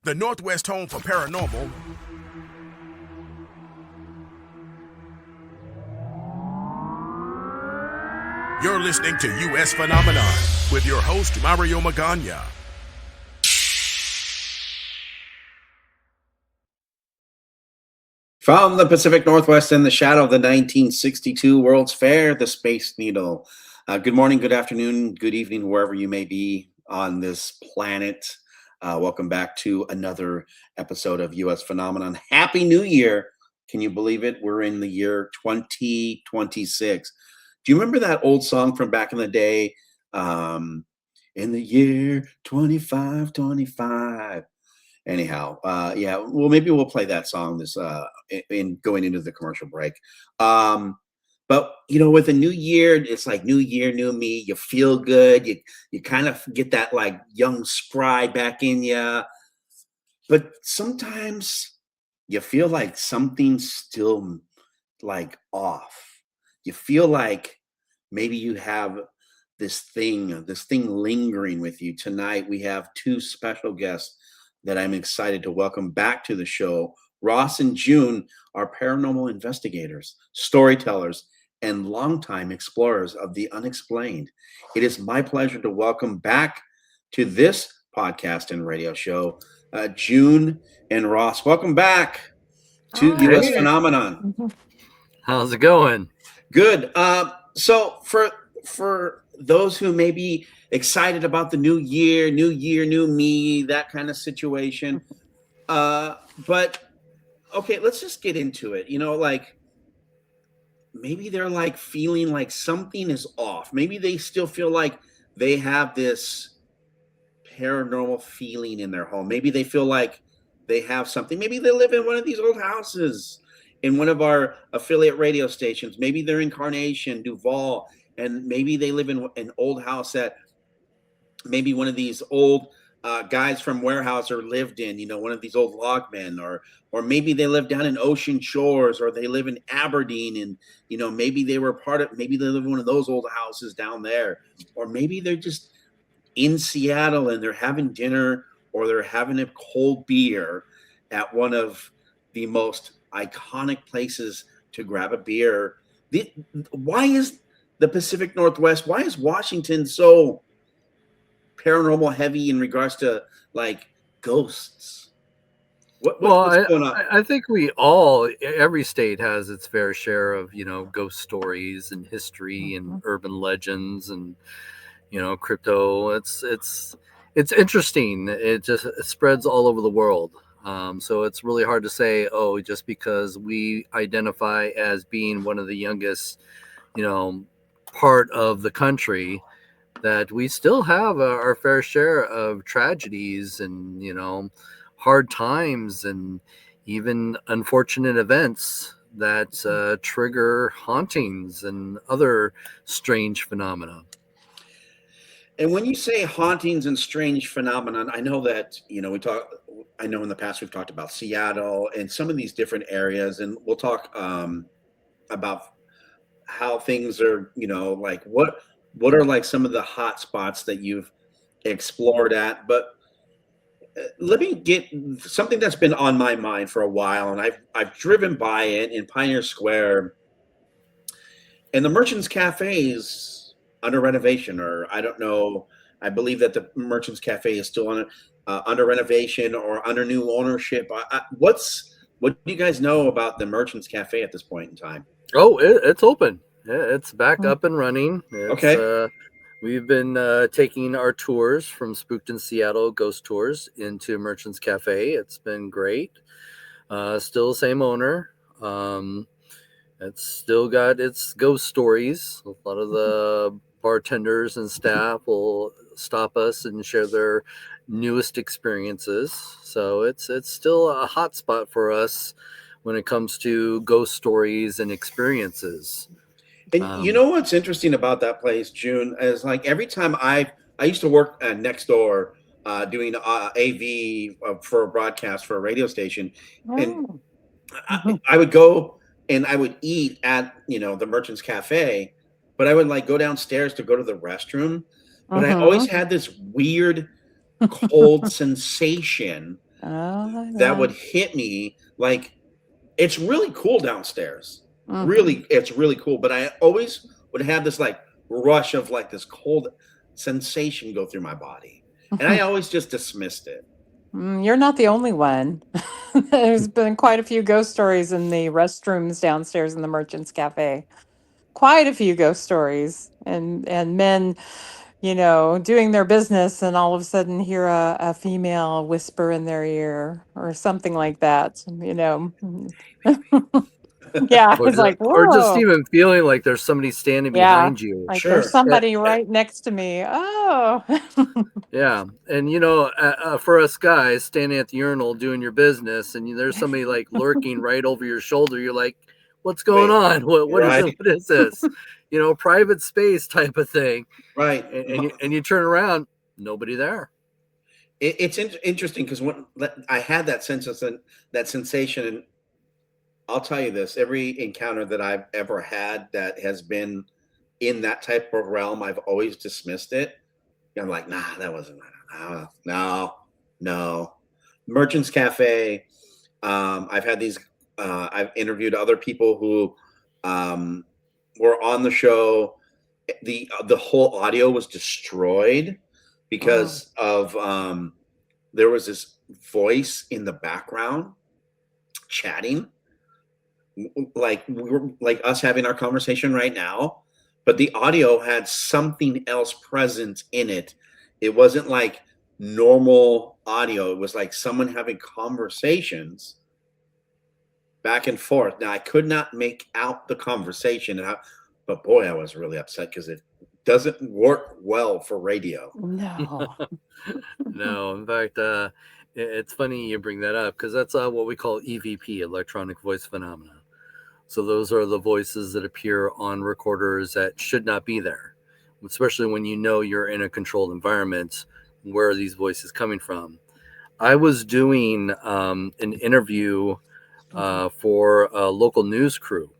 The Northwest home for paranormal. You're listening to U.S. Phenomenon with your host, Mario Magana. From the Pacific Northwest in the shadow of the 1962 World's Fair, the Space Needle. Good morning, good afternoon, good evening, wherever you may be on this planet. Welcome back to another episode of U.S. Phenomenon. Happy New Year. Can you believe it? We're in the year 2026. Do you remember that old song from back in the day? In the year 2525. Anyhow, yeah, well, maybe we'll play that song this in going into the commercial break. But with a new year, it's like new year, new me. You feel good. You kind of get that like young spry back in you. But sometimes you feel like something's still like off. You feel like maybe you have this thing lingering with you. Tonight we have two special guests that I'm excited to welcome back to the show. Ross and June are paranormal investigators, storytellers, and longtime explorers of the unexplained. It is my pleasure to welcome back to this podcast and radio show, June and Ross. Welcome back to U.S. Phenomenon. How's it going? Good. So for those who may be excited about the new year, new me, that kind of situation. But okay, let's just get into it. Like maybe they're like feeling like something is off. Maybe they still feel like they have this paranormal feeling in their home. Maybe they feel like they have something. Maybe they live in one of these old houses in one of our affiliate radio stations. Maybe they're in Carnation, Duval, and maybe they live in an old house that maybe one of these old guys from Weyerhaeuser lived in, one of these old logmen, or maybe they live down in Ocean Shores, or they live in Aberdeen, and maybe they were maybe they live in one of those old houses down there, or maybe they're just in Seattle and they're having dinner or they're having a cold beer at one of the most iconic places to grab a beer. Why is the Pacific Northwest, why is Washington so paranormal heavy in regards to like ghosts? What's going on? I think every state has its fair share of, ghost stories and history and urban legends and, crypto. It's interesting. It spreads all over the world. So it's really hard to say, just because we identify as being one of the youngest, part of the country, that we still have our fair share of tragedies and, hard times and even unfortunate events that trigger hauntings and other strange phenomena. And when you say hauntings and strange phenomenon, I know that, I know in the past we've talked about Seattle and some of these different areas, and we'll talk about how things are, like what are like some of the hot spots that you've explored at. But let me get something that's been on my mind for a while, and I've driven by it in Pioneer Square, and the Merchants Cafe is under renovation, or I don't know. I believe that the Merchants Cafe is still under renovation or under new ownership. What do you guys know about the Merchants Cafe at this point in time? It's open. It's back up and running. Okay. We've been taking our tours from Spooked in Seattle ghost tours into Merchants Cafe. It's been great. Still the same owner. It's still got its ghost stories. A lot of the bartenders and staff will stop us and share their newest experiences. So it's still a hot spot for us when it comes to ghost stories and experiences. And you know what's interesting about that place, June, is like every time I used to work next door doing AV for a broadcast for a radio station, and I would go and I would eat at the Merchants Cafe, but I would like go downstairs to go to the restroom, but I always had this weird cold sensation Oh, that yeah. would hit me. Like, it's really cool downstairs. Mhm. Really, it's really cool. But I always would have this like rush of like this cold sensation go through my body. And I always just dismissed it. You're not the only one. There's been quite a few ghost stories in the restrooms downstairs in the Merchants Cafe. Quite a few ghost stories, and men, doing their business, and all of a sudden hear a female whisper in their ear or something like that. Yeah, Or it's just, like, or just whoa. even feeling like there's somebody standing Yeah, behind you. like there's Sure. somebody right next to me. Oh. Yeah, and for us guys standing at the urinal doing your business, and there's somebody like lurking right over your shoulder, you're like, "What's going Wait, on? What is right, what is this? Private space type of thing." right. And you turn around, nobody there. It's interesting because when I had that that sensation, and I'll tell you this: every encounter that I've ever had that has been in that type of realm, I've always dismissed it. I'm like, nah, that wasn't. No, no. Merchants Cafe. I've had these. I've interviewed other people who were on the show. The whole audio was destroyed because of there was this voice in the background chatting, like we were like us having our conversation right now, but the audio had something else present in it. It wasn't like normal audio. It was like someone having conversations back and forth. Now I could not make out the conversation, but boy, I was really upset because it doesn't work well for radio. No. No, in fact, it's funny you bring that up because that's what we call EVP, electronic voice phenomena. So those are the voices that appear on recorders that should not be there, especially when you're in a controlled environment. Where are these voices coming from? I was doing an interview for a local news crew.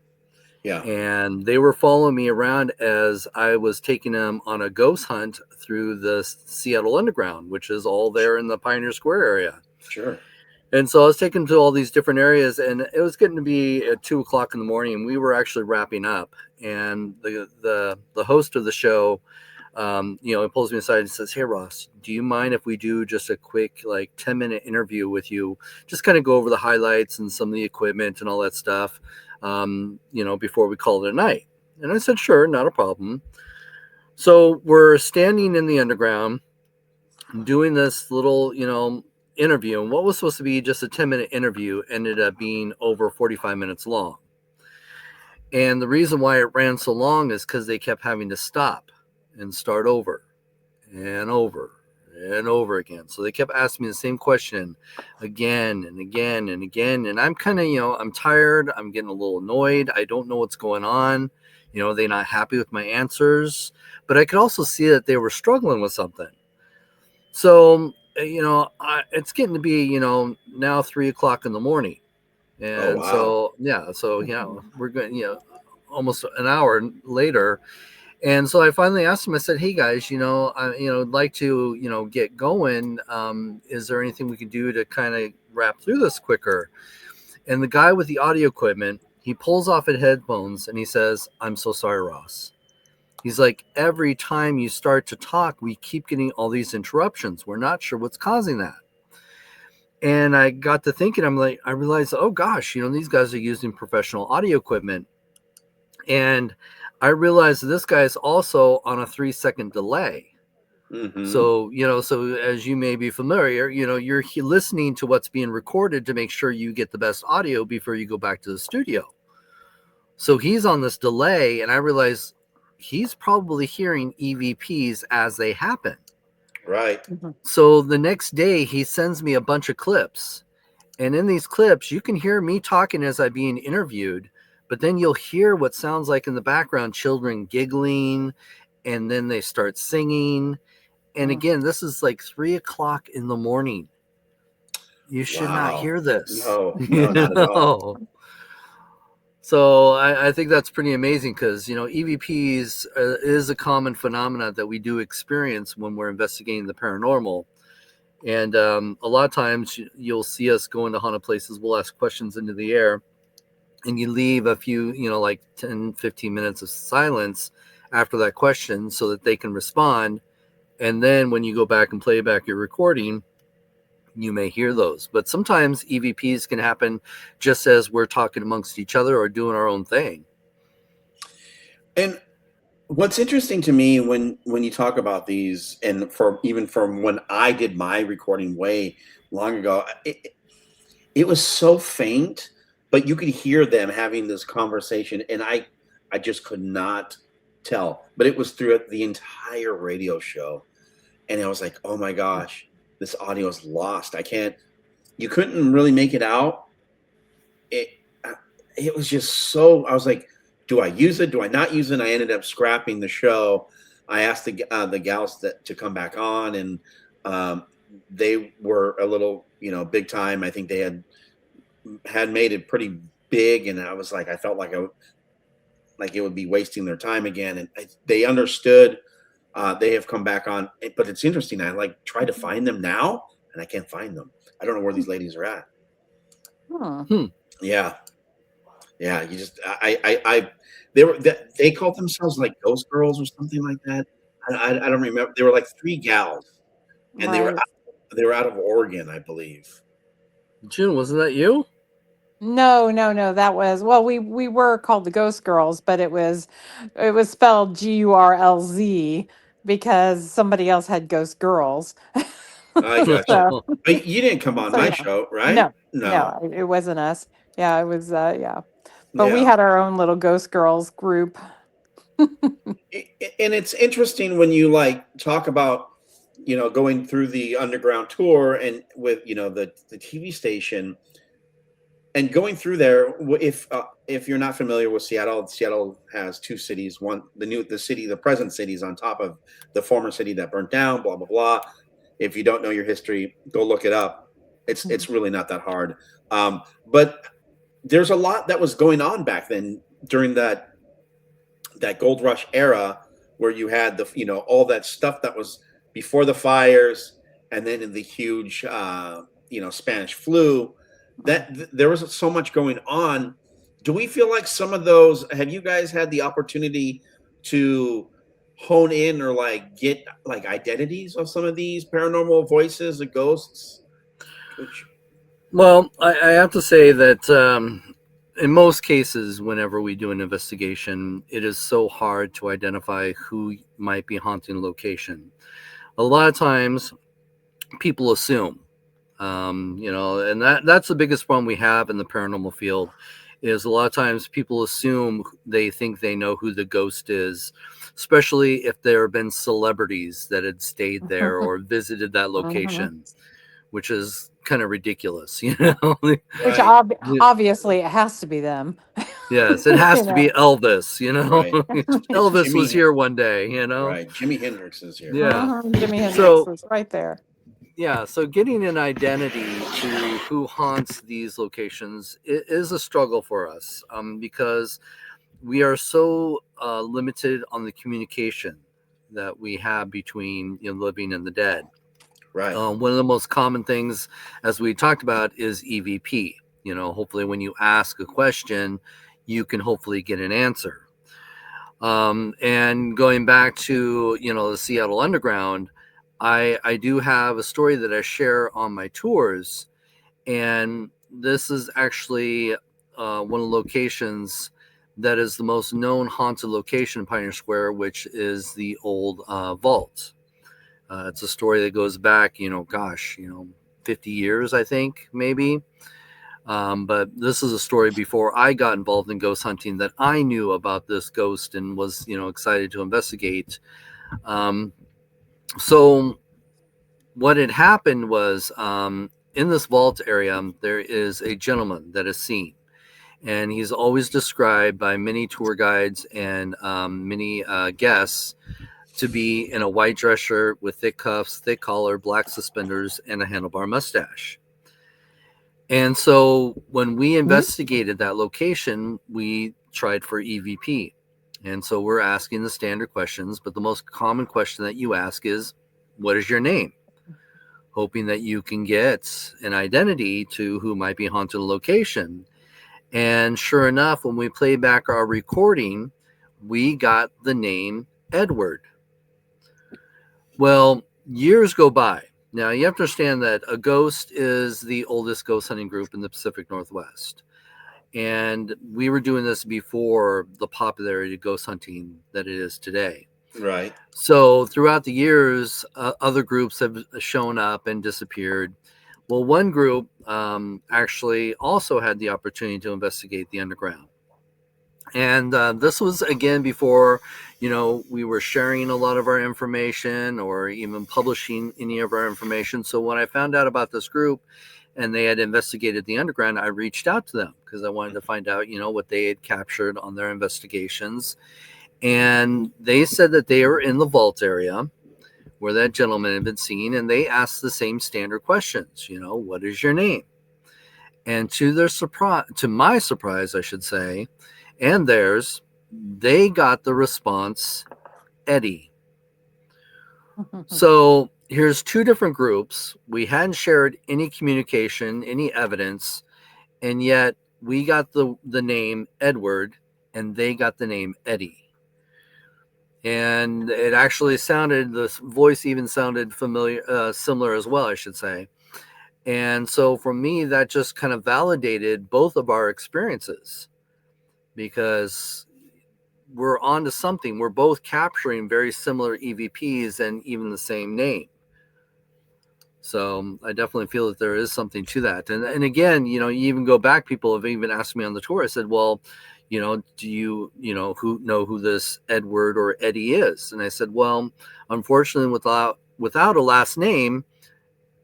Yeah. And they were following me around as I was taking them on a ghost hunt through the Seattle Underground, which is all there in the Pioneer Square area. Sure. And so I was taken to all these different areas, and it was getting to be at 2:00 in the morning, and we were actually wrapping up. And the host of the show, he pulls me aside and says, "Hey, Ross, do you mind if we do just a quick 10-minute interview with you? Just kind of go over the highlights and some of the equipment and all that stuff, before we call it a night." And I said, "Sure, not a problem." So we're standing in the underground doing this little, interview, and what was supposed to be just a 10-minute interview ended up being over 45 minutes long. And the reason why it ran so long is because they kept having to stop and start over and over and over again. So they kept asking me the same question again and again and again. And I'm kind of, I'm tired. I'm getting a little annoyed. I don't know what's going on. They're not happy with my answers, but I could also see that they were struggling with something. So, it's getting to be, now 3:00 in the morning. And wow. we're going, almost an hour later. And so I finally asked him, I said, "Hey guys, I'd like to, get going. Is there anything we can do to kind of wrap through this quicker?" And the guy with the audio equipment, he pulls off his headphones and he says, "I'm so sorry, Ross." He's like, "Every time you start to talk, we keep getting all these interruptions. We're not sure what's causing that." And I got to thinking, I realized, oh gosh, these guys are using professional audio equipment. And I realized this guy is also on a 3-second delay. Mm-hmm. So, so as you may be familiar, you're listening to what's being recorded to make sure you get the best audio before you go back to the studio. So he's on this delay, and I realized he's probably hearing EVPs as they happen. Right. So the next day he sends me a bunch of clips, and in these clips you can hear me talking as I'm being interviewed, but then you'll hear what sounds like in the background children giggling, and then they start singing. And again, this is like 3:00 in the morning. You should not hear this. No, not at all. So I think that's pretty amazing because, EVPs is a common phenomenon that we do experience when we're investigating the paranormal. And a lot of times you'll see us go into haunted places. We'll ask questions into the air, and you leave a few, like 10, 15 minutes of silence after that question so that they can respond. And then when you go back and play back your recording, you may hear those. But sometimes EVPs can happen just as we're talking amongst each other or doing our own thing. And what's interesting to me when you talk about these, and even from when I did my recording way long ago, it was so faint, but you could hear them having this conversation, and I just could not tell. But it was throughout the entire radio show, and I was like, oh my gosh, this audio is lost. You couldn't really make it out. It was just so, I was like, do I use it? Do I not use it? And I ended up scrapping the show. I asked the gals to come back on, and they were a little, big time. I think they had made it pretty big, and I was like, I felt like it would be wasting their time again. And they understood. They have come back on, but it's interesting. I try to find them now, and I can't find them. I don't know where these ladies are at. Yeah. Yeah, you just they called themselves like Ghost Girls or something like that. I don't remember. They were like 3 gals, and Right. they were out of Oregon, I believe. June, wasn't that you? No. That was, well, we were called the Ghost Girls, but it was spelled GURLZ because somebody else had Ghost Girls. I got you. So, But you didn't come on so my yeah. show, right? No, it wasn't us. Yeah, it was yeah. But we Yeah. had our own little Ghost Girls group. And it's interesting when you talk about going through the underground tour and with the TV station and going through there. If you're not familiar with Seattle has 2 cities. One, the present city is on top of the former city that burnt down. Blah blah blah. If you don't know your history, go look it up. It's really not that hard. But there's a lot that was going on back then during that gold rush era, where you had all that stuff that was before the fires, and then in the huge Spanish flu, that there was so much going on. Do we feel like some of those, have you guys had the opportunity to hone in or get identities of some of these paranormal voices, the ghosts? Well, I have to say that in most cases, whenever we do an investigation, it is so hard to identify who might be haunting a location. A lot of times people assume, and that's the biggest problem we have in the paranormal field, is a lot of times people assume they think they know who the ghost is, especially if there have been celebrities that had stayed there or visited that location, which is kind of ridiculous, Which Right. obviously it has to be them. Yes, it has to be Elvis, Right. Elvis was here one day, Right. Jimi Hendrix is here. Yeah. Jimi Hendrix So- is right there. Yeah, so getting an identity to who haunts these locations is a struggle for us, because we are so limited on the communication that we have between living and the dead. Right. One of the most common things, as we talked about, is EVP. Hopefully when you ask a question, you can hopefully get an answer. And going back to, the Seattle Underground, I do have a story that I share on my tours. And this is actually one of the locations that is the most known haunted location in Pioneer Square, which is the old vault. It's a story that goes back, 50 years, I think, maybe. But this is a story before I got involved in ghost hunting that I knew about this ghost and was, excited to investigate. So what had happened was, in this vault area, there is a gentleman that is seen. And he's always described by many tour guides and many guests to be in a white dress shirt with thick cuffs, thick collar, black suspenders, and a handlebar mustache. And so when we investigated that location, we tried for EVP. And so we're asking the standard questions, but the most common question that you ask is, what is your name? hoping that you can get an identity to who might be haunting a location. And sure enough, when we played back our recording, we got the name Edward. Well, years go by. Now, you have to understand that A Ghost is the oldest ghost hunting group in the Pacific Northwest. And we were doing this before the popularity of ghost hunting that it is today. Right. So throughout the years, other groups have shown up and disappeared. Well, one group actually also had the opportunity to investigate the underground. And this was, again, before, we were sharing a lot of our information or even publishing any of our information. So when I found out about this group and they had investigated the underground, I reached out to them because I wanted to find out, what they had captured on their investigations. And they said that they were in the vault area where that gentleman had been seen, and they asked the same standard questions, what is your name? And to my surprise, I should say, and theirs, they got the response, Eddie. So here's two different groups. We hadn't shared any communication, any evidence, and yet we got the name Edward, and they got the name Eddie. And it actually the voice even sounded familiar, similar as well, I should say. And so for me, that just kind of validated both of our experiences, because we're onto something. We're both capturing very similar EVPs and even the same name. So I definitely feel that there is something to that. And again, you even go back, people have even asked me on the tour, I said, well, do you, who this Edward or Eddie is? And I said, well, unfortunately, without a last name,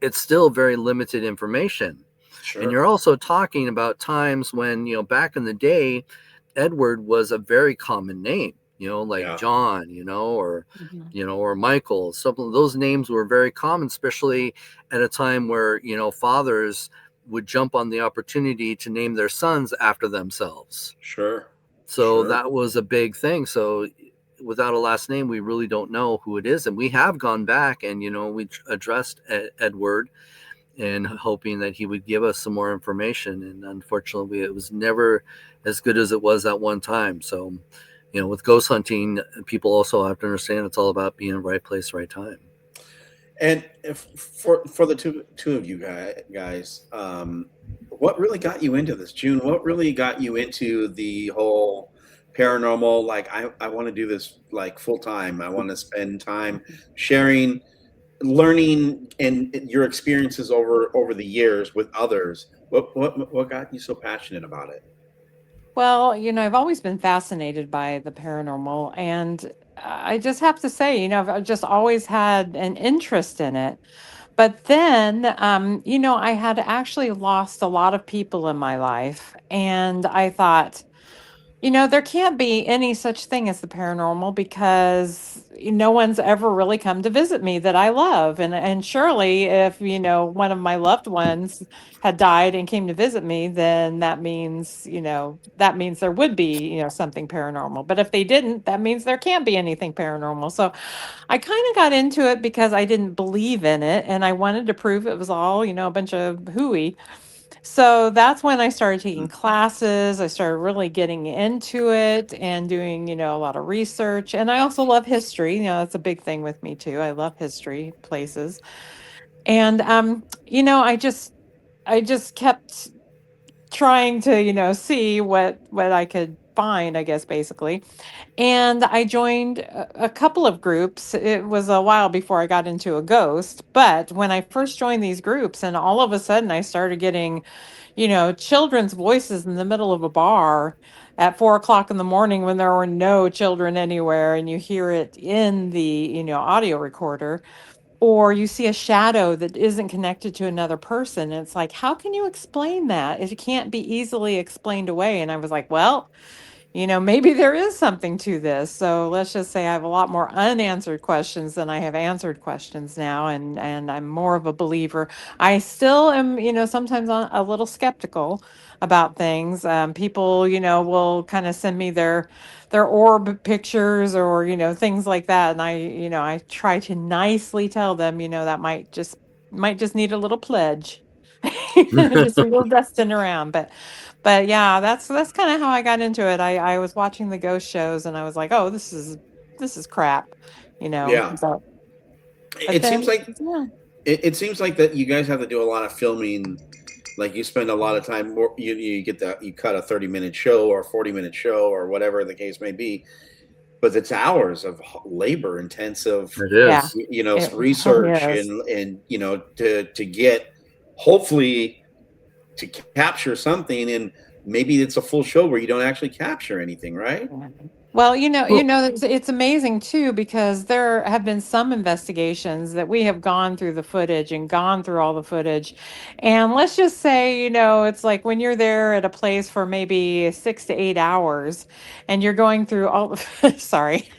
it's still very limited information. Sure. And you're also talking about times when, back in the day, Edward was a very common name, like John, or, or Michael. Some of those names were very common, especially at a time where, fathers would jump on the opportunity to name their sons after themselves. Sure. So that was a big thing. So without a last name, we really don't know who it is. And we have gone back and, we addressed Edward and hoping that he would give us some more information. And unfortunately, it was never as good as it was that one time. So, with ghost hunting, people also have to understand it's all about being in the right place, right time. And for the two of you guys, what really got you into this, June? What really got you into the whole paranormal? Like, I want to do this like full time. I want to spend time sharing, learning, and your experiences over the years with others. What got you so passionate about it? Well, I've always been fascinated by the paranormal, and I just have to say, I've just always had an interest in it. But then, I had actually lost a lot of people in my life, and I thought, there can't be any such thing as the paranormal because no one's ever really come to visit me that I love. And surely if, one of my loved ones had died and came to visit me, then that means there would be, something paranormal. But if they didn't, that means there can't be anything paranormal. So I kind of got into it because I didn't believe in it and I wanted to prove it was all, a bunch of hooey. So that's when I started taking classes. I started really getting into it and doing, a lot of research. And I also love history. That's a big thing with me too. I love history places. And I just kept trying to, see what I could find, I guess, basically. And I joined a couple of groups. It was a while before I got into a ghost, but when I first joined these groups, and all of a sudden I started getting, children's voices in the middle of a bar at 4 o'clock in the morning when there were no children anywhere, and you hear it in the, audio recorder, or you see a shadow that isn't connected to another person. And it's like, how can you explain that? It can't be easily explained away. And I was like, well, maybe there is something to this. So let's just say I have a lot more unanswered questions than I have answered questions now, and I'm more of a believer. I still am, sometimes a little skeptical about things. People, will kind of send me their orb pictures or things like that, and I try to nicely tell them, that might just might just need a little pledge, just a little dusting around. But yeah, that's kind of how I got into it. I was watching the ghost shows and I was like, oh, this is crap, you know. Yeah. But It seems then like yeah. it seems like that you guys have to do a lot of filming. Like you spend a lot of time. You cut a 30-minute show or a 40-minute show or whatever the case may be. But it's hours of labor intensive, It Yeah, is. it research really is. and to get hopefully to capture something, and maybe it's a full show where you don't actually capture anything, right? Yeah. Well, Well, it's amazing too because there have been some investigations that we have gone through the footage and gone through all the footage. And let's just say, it's like when you're there at a place for maybe 6 to 8 hours and you're going through all the, sorry,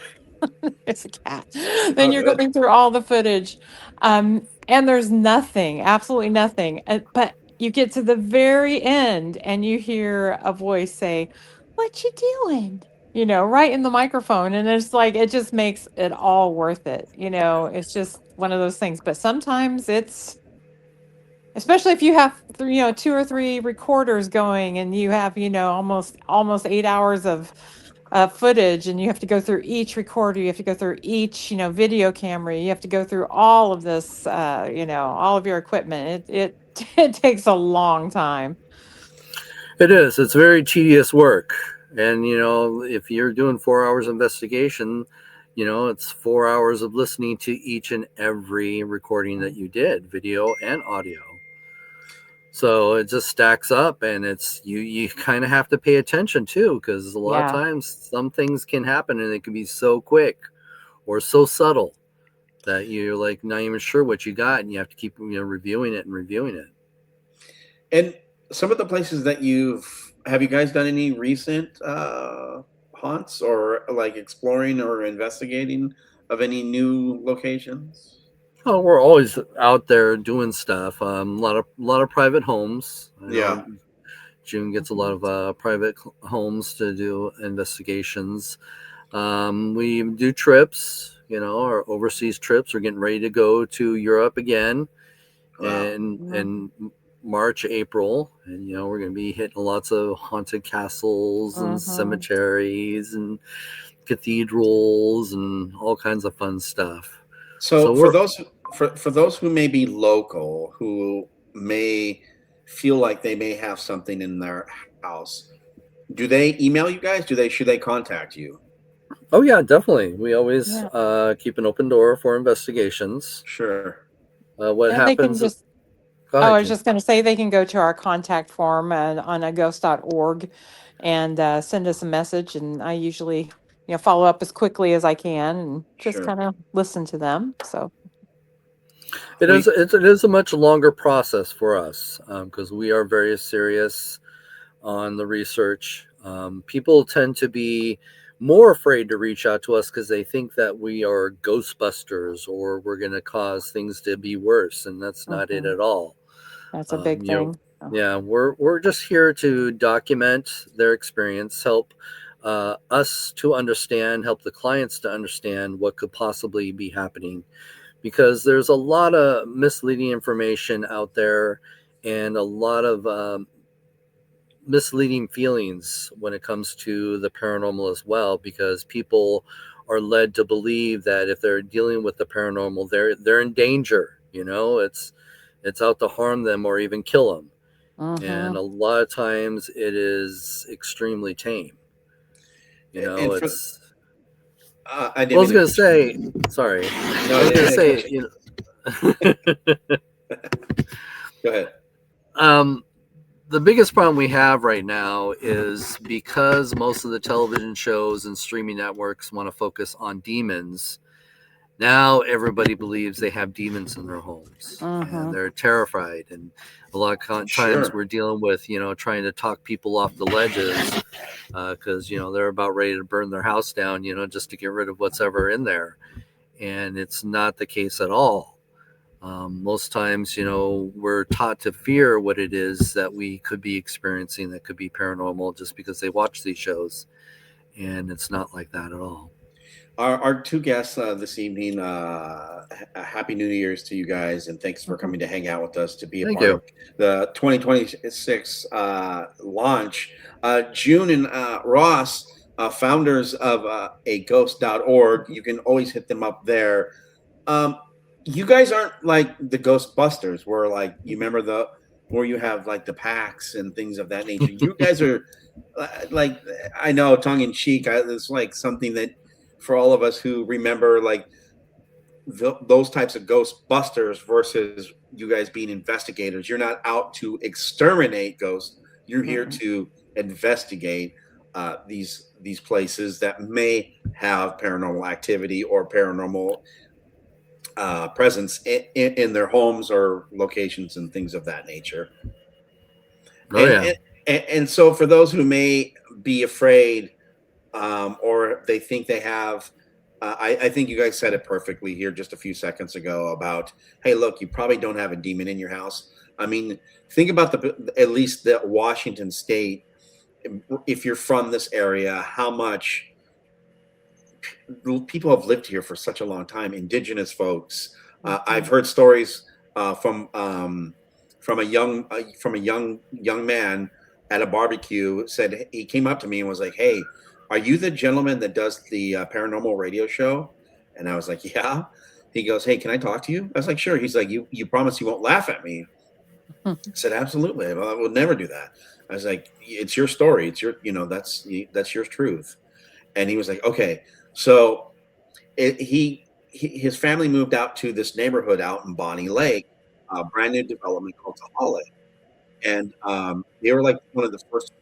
it's a cat. Then Oh, you're good. going through all the footage, and there's nothing, absolutely nothing. But you get to the very end, and you hear a voice say, "What you doing?" Right in the microphone, and it's like it just makes it all worth it. It's just one of those things. But sometimes it's especially if you have two or three recorders going and you have almost 8 hours of footage, and you have to go through each recorder, you have to go through each video camera, you have to go through all of this, all of your equipment. It it takes a long time. it is. It's very tedious work. And, if you're doing 4 hours investigation, it's 4 hours of listening to each and every recording that you did, video and audio. So it just stacks up, and it's you kind of have to pay attention too, because a lot of Yeah. times some things can happen and it can be so quick or so subtle that you're like not even sure what you got, and you have to keep reviewing it and reviewing it. And some of the places that have you guys done any recent haunts or like exploring or investigating of any new locations? Oh, we're always out there doing stuff. A lot of private homes. I Yeah, know June gets a lot of private homes to do investigations. We do trips, our overseas trips. We're getting ready to go to Europe again wow. in March, April, and we're going to be hitting lots of haunted castles and Mhm. cemeteries and cathedrals and all kinds of fun stuff. So So we're for those who may be local, who may feel like they may have something in their house, do they email you guys? Should they contact you? Oh yeah, definitely. We always Yeah. keep an open door for investigations. Sure. What Yeah, they can happens? just Go Oh, I ahead, was June. just going to say they can go to our contact form on aghost.org and send us a message, and I usually follow up as quickly as I can and just Sure. kind of listen to them. So It is We it is a much longer process for us because we are very serious on the research. People tend to be more afraid to reach out to us because they think that we are Ghostbusters or we're going to cause things to be worse, and that's not it mhm, at all. that's a Um, big you know, thing. Oh, yeah, we're just here to document their experience, help us to understand, help the clients to understand what could possibly be happening, because there's a lot of misleading information out there and a lot of misleading feelings when it comes to the paranormal as well, because people are led to believe that if they're dealing with the paranormal, they're in danger. It's out to harm them or even kill them, and mhm. a lot of times it is extremely tame. and for It's I I didn't was mean to gonna cut you. say, sorry, No, I I was gonna didn't say, cut you. Go ahead. um, the biggest problem we have right now is because most of the television shows and streaming networks want to focus on demons. Now everybody believes they have demons in their homes and Mhm. they're terrified. And a lot of times Sure. we're dealing with, trying to talk people off the ledges because, they're about ready to burn their house down, just to get rid of what's ever in there. And it's not the case at all. Most times, we're taught to fear what it is that we could be experiencing that could be paranormal just because they watch these shows. And it's not like that at all. Our two guests this evening, Happy New Year's to you guys, and thanks for coming to hang out with us to be a Thank part you. of the 2026 launch. June and Ross, founders of aghost.org, you can always hit them up there. You guys aren't like the Ghostbusters, where like you remember where you have like the packs and things of that nature. You guys are like, I know, tongue in cheek, it's like something that for all of us who remember like those types of Ghostbusters versus you guys being investigators. You're not out to exterminate ghosts. You're here to investigate these places that may have paranormal activity or paranormal presence in their homes or locations and things of that nature. Oh yeah. And so for those who may be afraid or they think they have, I think you guys said it perfectly here just a few seconds ago about, hey, look, you probably don't have a demon in your house. I mean, think about at least the Washington State. If you're from this area, how much people have lived here for such a long time. Indigenous folks. I've heard stories from a young man at a barbecue. Said he came up to me and was like, "Hey, are you the gentleman that does the paranormal radio show?" And I was like, "Yeah." He goes, "Hey, can I talk to you?" I was like, "Sure." He's like, "You promise you won't laugh at me?" I said, "Absolutely. I will never do that." I was like, "It's your story. It's your, that's your truth." And he was like, "Okay." So his family moved out to this neighborhood out in Bonnie Lake, a brand new development called Tahale. And they were like one of the first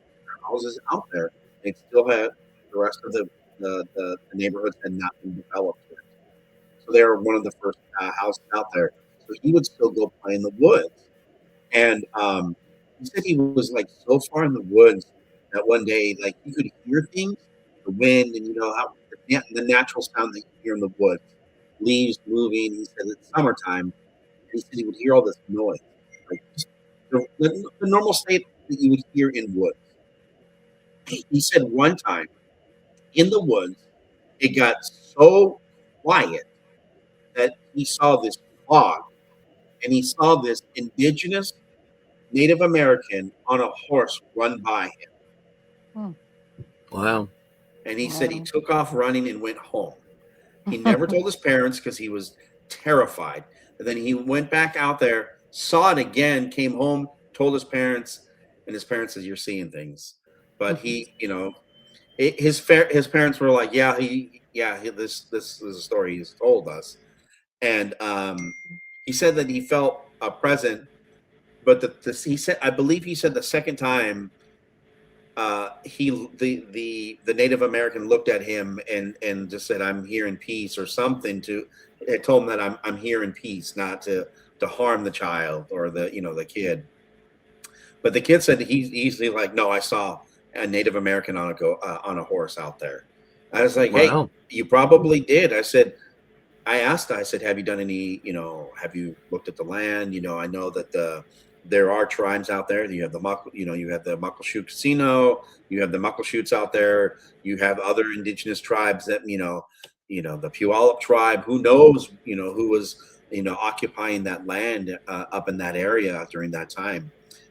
houses out there. They still had the rest of the neighborhoods had not been developed yet. So they were one of the first houses out there. So he would still go play in the woods. And he said he was like so far in the woods that one day, like he could hear things, the wind, and how the natural sound that you hear in the woods, leaves moving. He said it's summertime. And he said he would hear all this noise, like the normal state that you would hear in woods. He said one time in the woods, it got so quiet that he saw this fog, and he saw this indigenous Native American on a horse run by him. Wow. And he said he took off running and went home. He never told his parents because he was terrified. And then he went back out there, saw it again, came home, told his parents, and his parents said, "You're seeing things." But he, his parents were like, this is a story he's told us. And he said that he felt a present, but he said, I believe he said the second time the Native American looked at him and just said, "I'm here in peace," or something. It told him that I'm here in peace, not to harm the child or the kid. But the kid said he's easily like, "No, I saw a Native American on a horse out there." I was like, Wow. "Hey, you probably did." I said, I said, "Have you done any, have you looked at the land? I know that there are tribes out there. You have you have the Muckleshoot Casino, you have the Muckleshoots out there, you have other indigenous tribes that, the Puyallup tribe, who knows, who was, occupying that land up in that area during that time."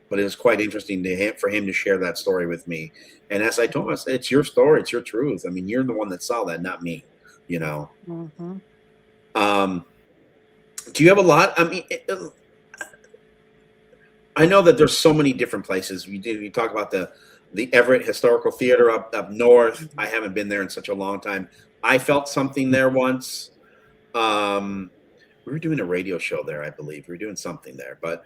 But it was quite interesting for him to share that story with me. And as I told him, I said, "It's your story. It's your truth. I mean, you're the one that saw that, not me, Do you have a lot? I mean, I know that there's so many different places. You talk about the Everett Historical Theater up north. I haven't been there in such a long time. I felt something there once. We were doing a radio show there, I believe. We were doing something there, but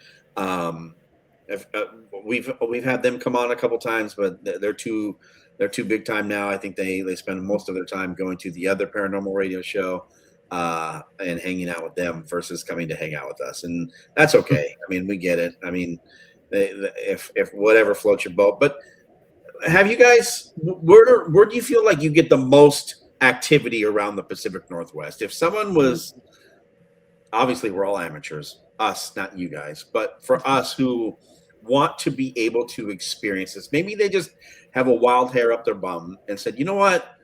we've had them come on a couple times, but they're too big time now. I think they spend most of their time going to the other paranormal radio show and hanging out with them versus coming to hang out with us, and that's okay. I mean, we get it. I mean, if whatever floats your boat. But have you guys? Where do you feel like you get the most activity around the Pacific Northwest? If someone was, obviously we're all amateurs, us, not you guys, but for us who want to be able to experience this, maybe they just have a wild hair up their bum and said, "You know what?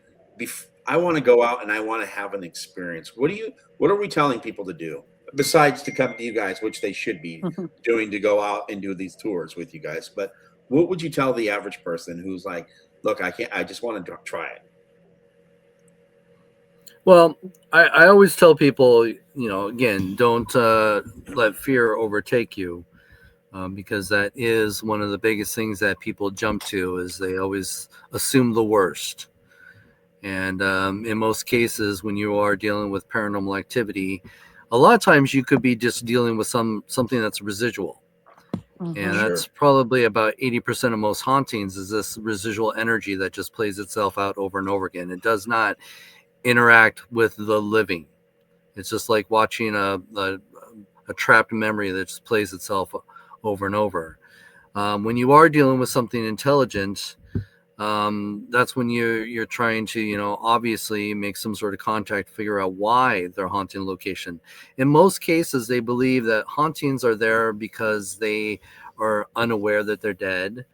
I want to go out and I want to have an experience. What are we telling people to do besides to come to you guys, which they should be doing, to go out and do these tours with you guys? But what would you tell the average person who's like, look, I just want to try it? Well, I always tell people, again, don't let fear overtake you, because that is one of the biggest things that people jump to, is they always assume the worst. And in most cases, when you are dealing with paranormal activity, a lot of times you could be just dealing with something that's residual. And that's probably about 80% of most hauntings, is this residual energy that just plays itself out over and over again. It does not interact with the living. It's just like watching a trapped memory that just plays itself over and over. When you are dealing with something intelligent, that's when you're trying to, obviously make some sort of contact, figure out why they're haunting a location. In most cases, they believe that hauntings are there because they are unaware that they're dead,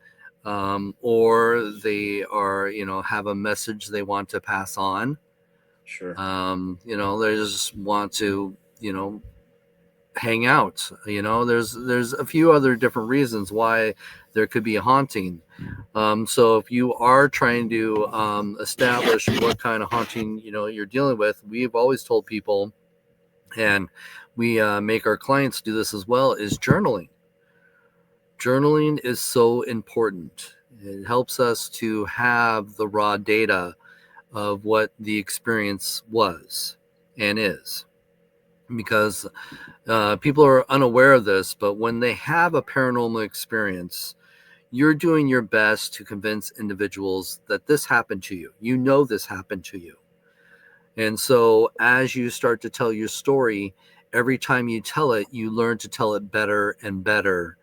or they are, have a message they want to pass on. Sure. They just want to, hang out. There's a few other different reasons why there could be a haunting. So if you are trying to establish what kind of haunting you're dealing with, we've always told people, and we make our clients do this as well, is journaling. Journaling is so important. It helps us to have the raw data of what the experience was and is, because people are unaware of this, but when they have a paranormal experience, you're doing your best to convince individuals that this happened to you. This happened to you. And so as you start to tell your story, every time you tell it, you learn to tell it better and better.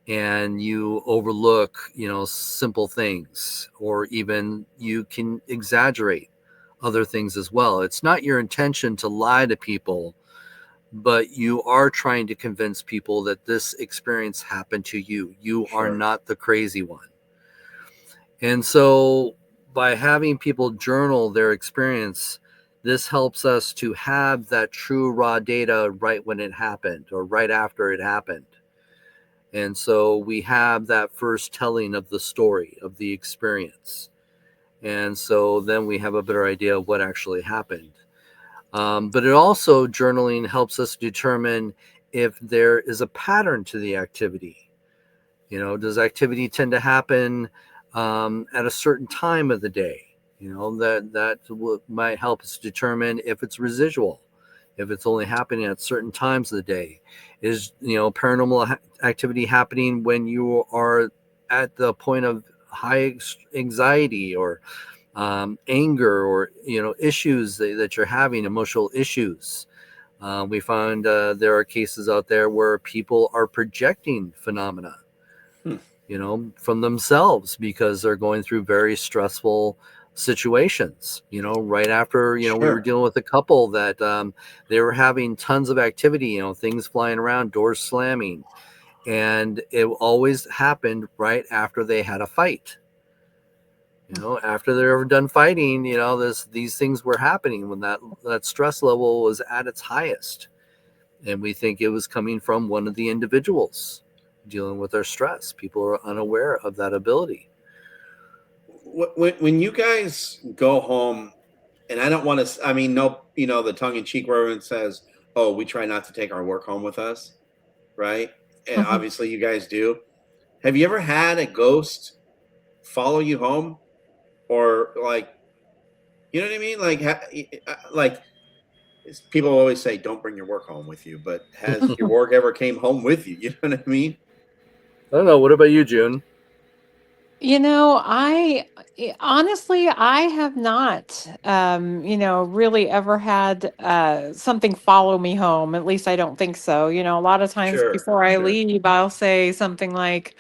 And you overlook, simple things, or even you can exaggerate other things as well. It's not your intention to lie to people, but you are trying to convince people that this experience happened to you. You are not the crazy one. And so by having people journal their experience, this helps us to have that true raw data right when it happened or right after it happened. And so we have that first telling of the story, of the experience. And so then we have a better idea of what actually happened. But it also, journaling helps us determine if there is a pattern to the activity. Does activity tend to happen at a certain time of the day? That might help us determine if it's residual, if it's only happening at certain times of the day. Is paranormal activity happening when you are at the point of high anxiety or anger, or issues that you're having, emotional issues? We find there are cases out there where people are projecting phenomena from themselves because they're going through very stressful situations. Right after we were dealing with a couple that they were having tons of activity, things flying around, doors slamming, and it always happened right after they had a fight. After they're done fighting, these things were happening when that stress level was at its highest, and we think it was coming from one of the individuals dealing with their stress. People are unaware of that ability. When you guys go home, and I don't want to, the tongue-in-cheek where everyone says, oh, we try not to take our work home with us, right? And obviously you guys do. Have you ever had a ghost follow you home? Or like, you know what I mean? Like people always say, don't bring your work home with you, but has your work ever came home with you? You know what I mean? I don't know. What about you, June? Honestly, I have not, really ever had something follow me home. At least I don't think so. A lot of times before I leave, I'll say something like,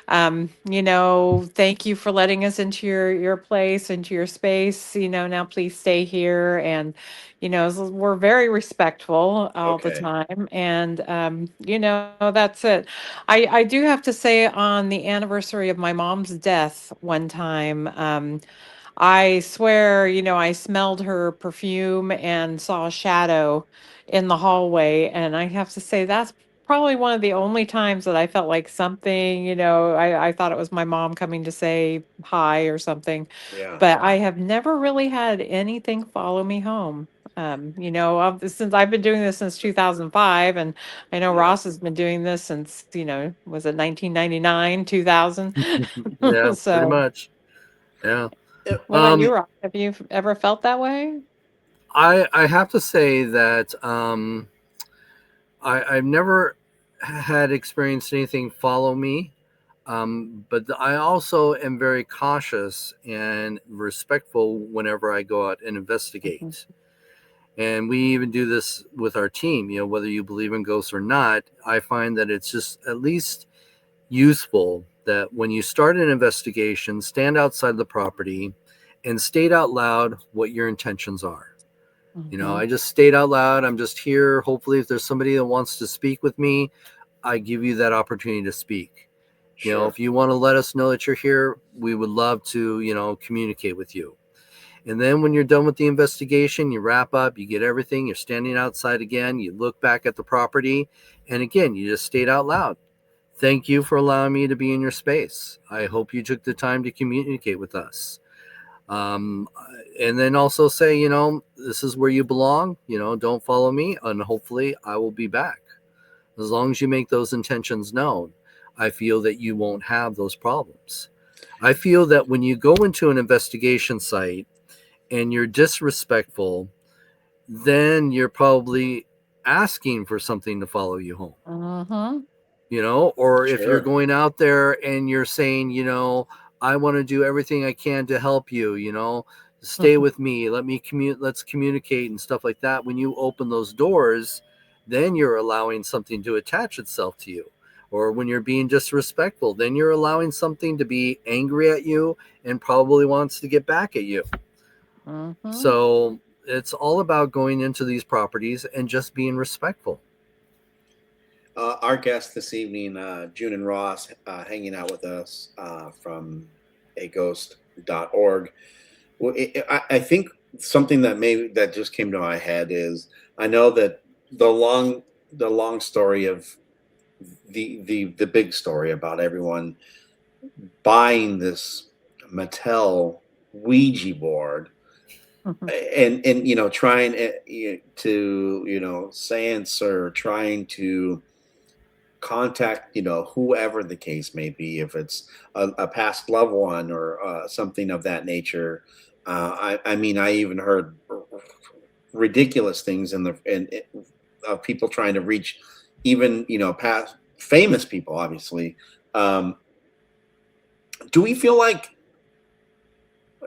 thank you for letting us into your place, into your space. Now please stay here. And, we're very respectful all the time. And, that's it. I do have to say, on the anniversary of my mom's death one time, I swear, I smelled her perfume and saw a shadow in the hallway. And I have to say, that's probably one of the only times that I felt like something, I thought it was my mom coming to say hi or something. Yeah. But I have never really had anything follow me home. Since I've been doing this since 2005, and I know Yeah. Ross has been doing this since, was it 1999, 2000? Yeah, pretty So, much. Yeah. what about you, Um, Ross? Have you ever felt that way? I have to say that I've never had experienced anything follow me. But I also am very cautious and respectful whenever I go out and Mhm. investigate. And we even do this with our team, whether you believe in ghosts or not. I find that it's just at least useful that when you start an investigation, stand outside the property and state out loud what your intentions are. Mhm. I just state out loud, I'm just here. Hopefully, if there's somebody that wants to speak with me, I give you that opportunity to speak. Sure. If you want to let us know that you're here, we would love to, communicate with you. And then when you're done with the investigation, you wrap up, you get everything, you're standing outside again, you look back at the property, and again, you just state out loud, thank you for allowing me to be in your space. I hope you took the time to communicate with us. Um, and then also say, this is where you belong, don't follow me, and hopefully I will be back. As long as you make those intentions known, I feel that you won't have those problems. I feel that when you go into an investigation site and you're disrespectful, then you're probably asking for something to follow you home, Mhm. or if you're Sure. going out there and you're saying, I want to do everything I can to help you, stay Mhm. with me, let's communicate and stuff like that. When you open those doors, then you're allowing something to attach itself to you. Or when you're being disrespectful, then you're allowing something to be angry at you and probably wants to get back at you. Mhm. So it's all about going into these properties and just being respectful. Our guest this evening, June and Ross, hanging out with us from aghost.org. Well, I think something that just came to my head is I know that the long story of the big story about everyone buying this Mattel Ouija board Mhm. and trying to seance or trying to contact whoever the case may be, if it's a past loved one or something of that nature. I mean, I even heard ridiculous things of people trying to reach even past famous people, obviously. um do we feel like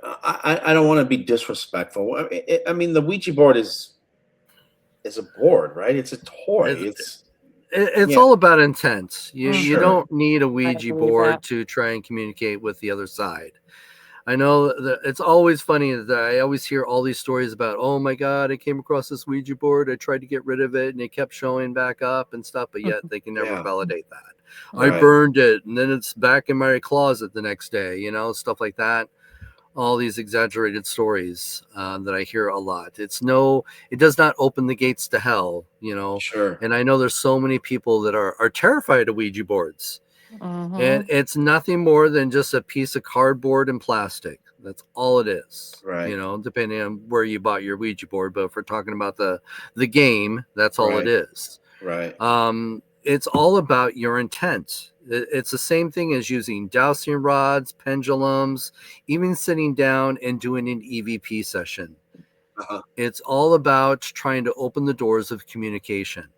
I don't want to be disrespectful. I mean, the Ouija board is a board, right? It's a toy. It's, It's it's yeah, all about intent. You sure. don't need a I Ouija believe that. board to try and communicate with the other side. I know that it's always funny that I always hear all these stories about, oh my God, I came across this Ouija board. I tried to get rid of it and it kept showing back up and stuff, but yet they can never Yeah, validate that. I Mhm. right. burned it and then it's back in my closet the next day, stuff like that. All these exaggerated stories that I hear a lot. It does not open the gates to hell. Sure. And I know there's so many people that are terrified of Ouija boards. And Mhm. it's nothing more than just a piece of cardboard and plastic. That's all it is, Right. depending on where you bought your Ouija board. But if we're talking about the game, that's all it Right. is. Right. It's all about your intent. It's the same thing as using dowsing rods, pendulums, even sitting down and doing an EVP session. Uh-huh. It's all about trying to open the doors of communication.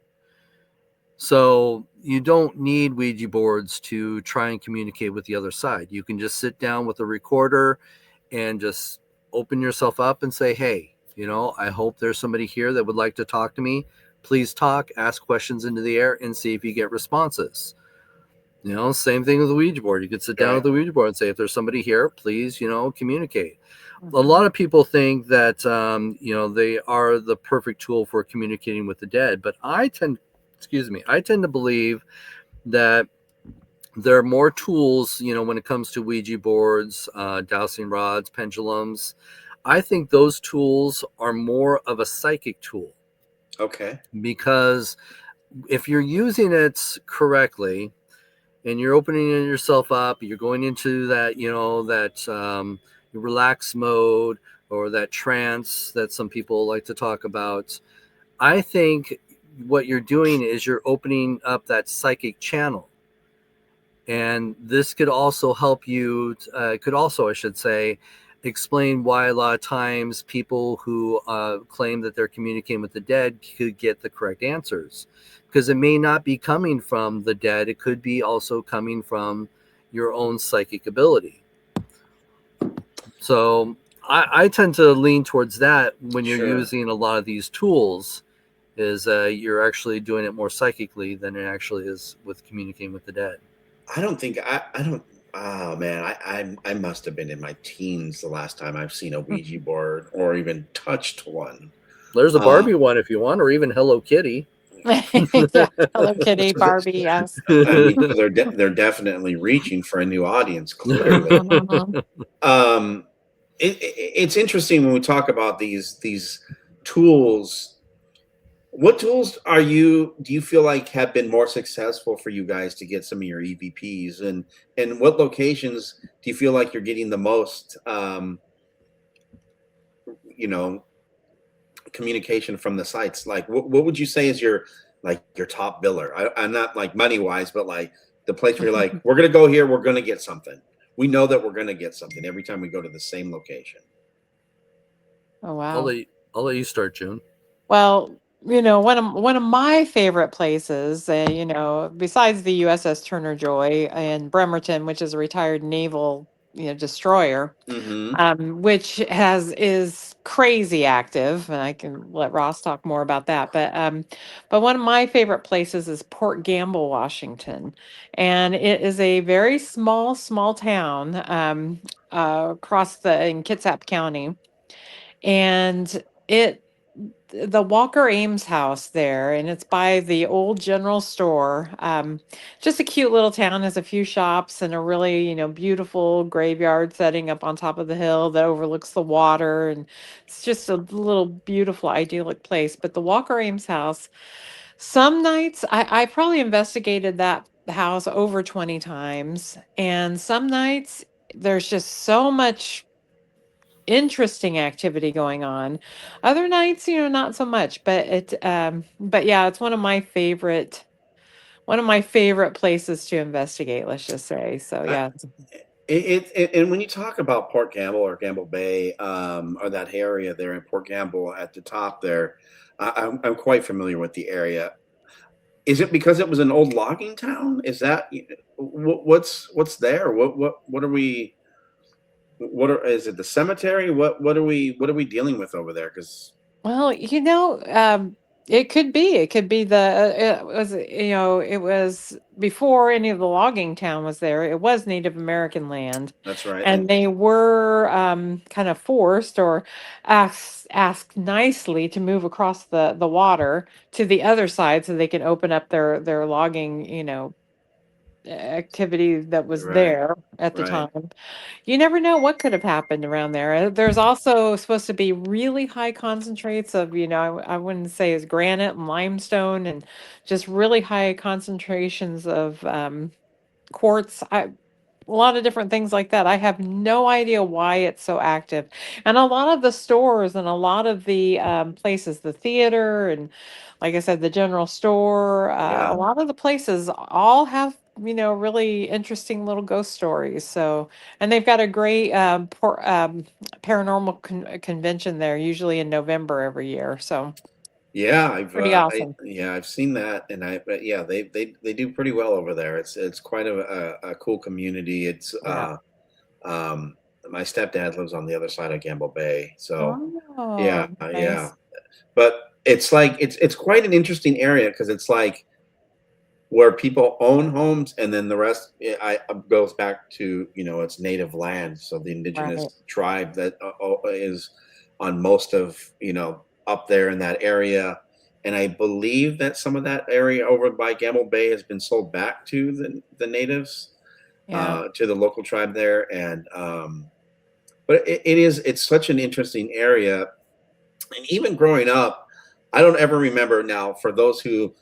So you don't need Ouija boards to try and communicate with the other side. You can just sit down with a recorder and just open yourself up and say, hey, I hope there's somebody here that would like to talk to me. Please talk, ask questions into the air and see if you get responses. Same thing with the Ouija board. You could sit down with Right. the Ouija board and say, if there's somebody here, please, communicate. A Mhm. lot of people think that, they are the perfect tool for communicating with the dead, but I tend to believe that there are more tools, when it comes to Ouija boards, dowsing rods, pendulums. I think those tools are more of a psychic tool, Okay. because if you're using it correctly and you're opening yourself up, you're going into that, relaxed mode, or that trance that some people like to talk about. I think what you're doing is you're opening up that psychic channel. And this could also help you, I should say, explain why a lot of times people who claim that they're communicating with the dead could get the correct answers. Because it may not be coming from the dead, it could be also coming from your own psychic ability. So I tend to lean towards that when you're Sure. using a lot of these tools, is you're actually doing it more psychically than it actually is with communicating with the dead. I don't think I don't. Oh man, I must have been in my teens the last time I've seen a Ouija board or even touched one. There's a Barbie one if you want, or even Hello Kitty. Yeah, Hello Kitty, Barbie, yes. I mean, they're definitely reaching for a new audience. Clearly, Mhm. it's interesting when we talk about these tools. What tools do you feel like have been more successful for you guys to get some of your EVPs, and what locations do you feel like you're getting the most you know communication from the sites? Like what would you say is your top biller? I'm not like money wise, but like the place where you're like, we're gonna go here, we're gonna get something. We know that we're gonna get something every time we go to the same location. Oh I'll wow. let you start, June. Well, one of my favorite places, besides the USS Turner Joy in Bremerton, which is a retired naval, destroyer, Mm-hmm. which is crazy active, and I can let Ross talk more about that. But one of my favorite places is Port Gamble, Washington, and it is a very small town across in Kitsap County, and the Walker Ames house there, and it's by the old general store. Just a cute little town, has a few shops and a really, beautiful graveyard setting up on top of the hill that overlooks the water. And it's just a little beautiful, idyllic place. But the Walker Ames house, some nights I probably investigated that house over 20 times. And some nights there's just so much interesting activity going on. Other nights, not so much, but yeah, it's one of my favorite places to investigate, let's just say. So I, yeah. and when you talk about Port Gamble or Gamble Bay, or that area there in Port Gamble at the top there, I'm quite familiar with the area. Is it because it was an old logging town? Is that what's there? What are we? Is it the cemetery? What are we dealing with over there? Because Well, it could be it was before any of the logging town was there. It was Native American land, that's right. and they were kind of forced or asked nicely to move across the water to the other side so they can open up their logging, activity that was Right, there at the right. time. You never know what could have happened around there. There's also supposed to be really high concentrates of, I wouldn't say is granite and limestone, and just really high concentrations of quartz. A lot of different things like that. I have no idea why it's so active. And a lot of the stores and a lot of the places, the theater, and like I said, the general store, a Yeah. lot of the places all have, really interesting little ghost stories. So, and they've got a great paranormal convention there, usually in November every year. So, Yeah, pretty awesome. I've seen that, and but yeah, they do pretty well over there. It's quite a cool community. It's Yeah. um my stepdad lives on the other side of Gamble Bay, so yeah, Oh, yeah. nice. But it's like it's quite an interesting area because it's like where people own homes, and then the rest goes back to its native land. So the Right. indigenous tribe that is on most of up there in that area. and I believe that some of that area over by Gamble Bay has been sold back to the natives, Yeah. to the local tribe there. And but it's such an interesting area. And even growing up, I don't ever remember now. For those who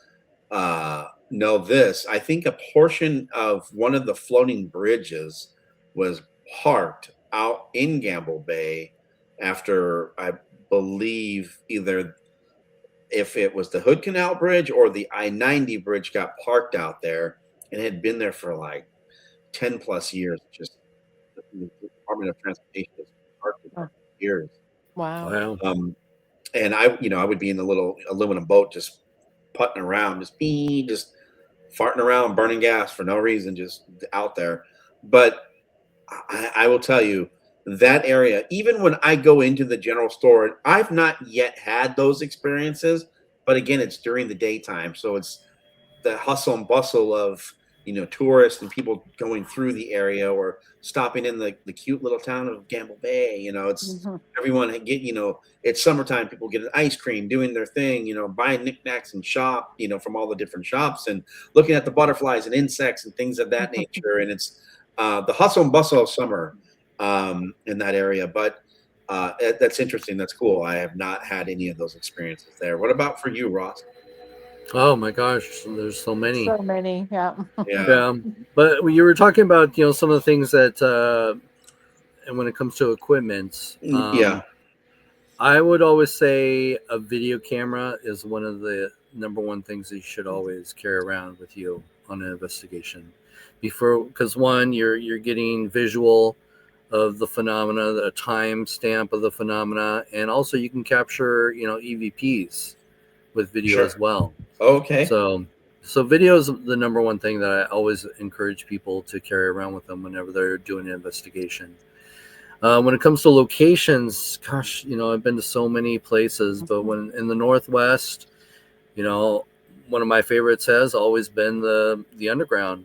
know this, I think a portion of one of the floating bridges was parked out in Gamble Bay after, I believe, either if it was the Hood Canal Bridge or the I-90 bridge got parked out there and had been there for like 10 plus years. Just the Department of Transportation has parked it Oh, for years. wow. Wow. And I would be in the little aluminum boat just putting around, just farting around, burning gas for no reason, just out there. But I will tell you that area, even when I go into the general store, I've not yet had those experiences. But again, it's during the daytime, so it's the hustle and bustle of tourists and people going through the area or stopping in the cute little town of Gamble Bay. It's Mhm. everyone it's summertime, people get an ice cream, doing their thing, buying knickknacks and shop, from all the different shops, and looking at the butterflies and insects and things of that nature. And it's the hustle and bustle of summer in that area. But that's interesting. That's cool. I have not had any of those experiences there. What about for you, Ross? Oh my gosh, there's so many. So many. Yeah. Yeah. Yeah, but you were talking about some of the things that and when it comes to equipment, Yeah. I would always say a video camera is one of the number one things that you should always carry around with you on an investigation. Because one, you're getting visual of the phenomena, the time stamp of the phenomena, and also you can capture EVPs with video Sure. as well. Okay. So video is the number one thing that I always encourage people to carry around with them whenever they're doing an investigation. When it comes to locations, gosh, I've been to so many places, but when in the Northwest, one of my favorites has always been the underground.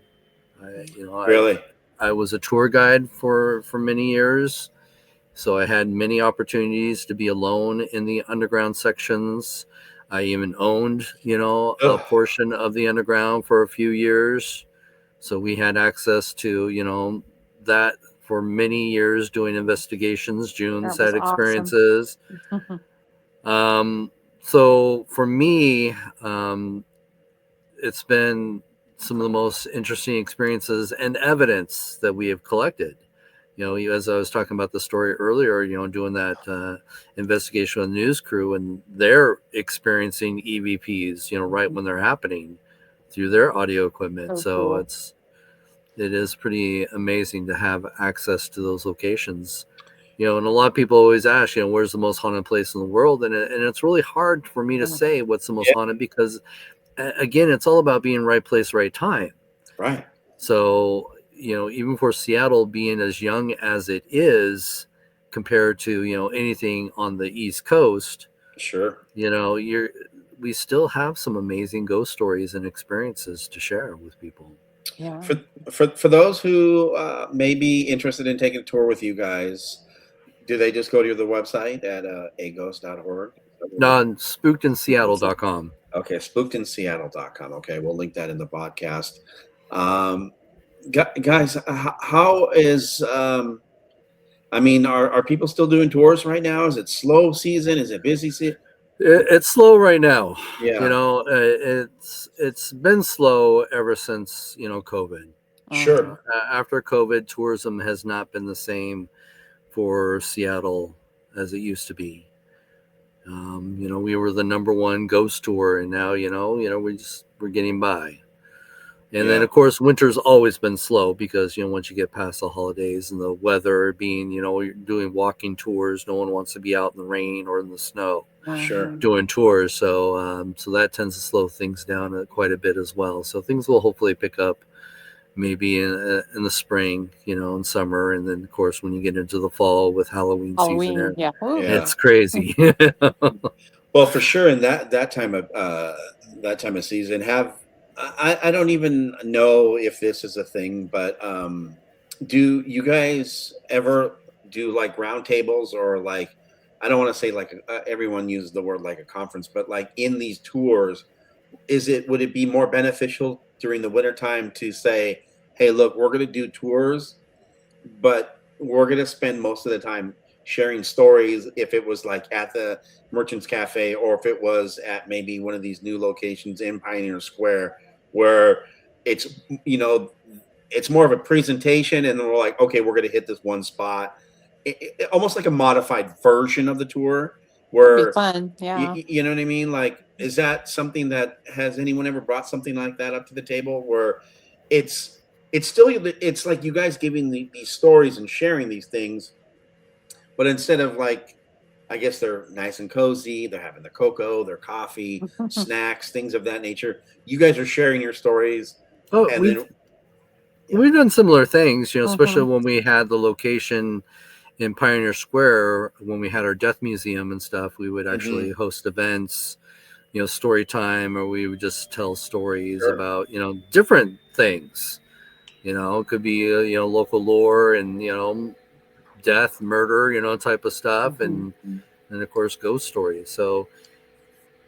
Really? I was a tour guide for many years, so I had many opportunities to be alone in the underground sections. I even owned, a portion of the underground for a few years. So we had access to, that for many years doing investigations. June's That was had awesome. experiences. So for me, it's been some of the most interesting experiences and evidence that we have collected. As I was talking about the story earlier, doing that investigation with the news crew, and they're experiencing EVPs, right when they're happening through their audio equipment. So cool. it is pretty amazing to have access to those locations. And a lot of people always ask, where's the most haunted place in the world? And it's really hard for me to say what's the most haunted, because again, it's all about being right place, right time. Right. So, even for Seattle being as young as it is compared to, anything on the East Coast, Sure. we still have some amazing ghost stories and experiences to share with people. Yeah. For those who may be interested in taking a tour with you guys, do they just go to the website at aghost.org? No, spookedinseattle.com. Okay, spookedinseattle.com. Okay, we'll link that in the podcast. Guys, how is are people still doing tours right now? Is it slow season? Is it busy season? It's slow right now. Yeah. It's been slow ever since COVID. Sure. After COVID, tourism has not been the same for Seattle as it used to be. We were the number one ghost tour, and now we're getting by. And then, of course, winter's always been slow because, once you get past the holidays and the weather being, you're doing walking tours, no one wants to be out in the rain or in the snow Sure. doing tours. So that tends to slow things down quite a bit as well. So things will hopefully pick up maybe in the spring, in summer. And then, of course, when you get into the fall with Halloween season, Yeah. it's crazy. Well, for sure. In that time of season, I don't even know if this is a thing, but do you guys ever do like roundtables or like I don't want to say like everyone uses the word like a conference, but like in these tours, would it be more beneficial during the wintertime to say, hey, look, we're going to do tours, but we're going to spend most of the time sharing stories, if it was like at the Merchants Cafe or if it was at maybe one of these new locations in Pioneer Square, where it's, it's more of a presentation and then we're like, okay, we're going to hit this one spot. Almost like a modified version of the tour That'd be where fun. Yeah. you know what I mean? Like, is that something that has anyone ever brought something like that up to the table where it's still, it's like you guys giving these stories and sharing these things, but instead of like, I guess they're nice and cozy, they're having their cocoa, their coffee, snacks, things of that nature. You guys are sharing your stories, Oh, and we've done similar things, especially Mhm. when we had the location in Pioneer Square, when we had our death museum and stuff. We would actually host events, story time, or we would just tell stories Sure. about, different things. It could be, local lore and, death, murder, type of stuff. And of course, ghost stories. So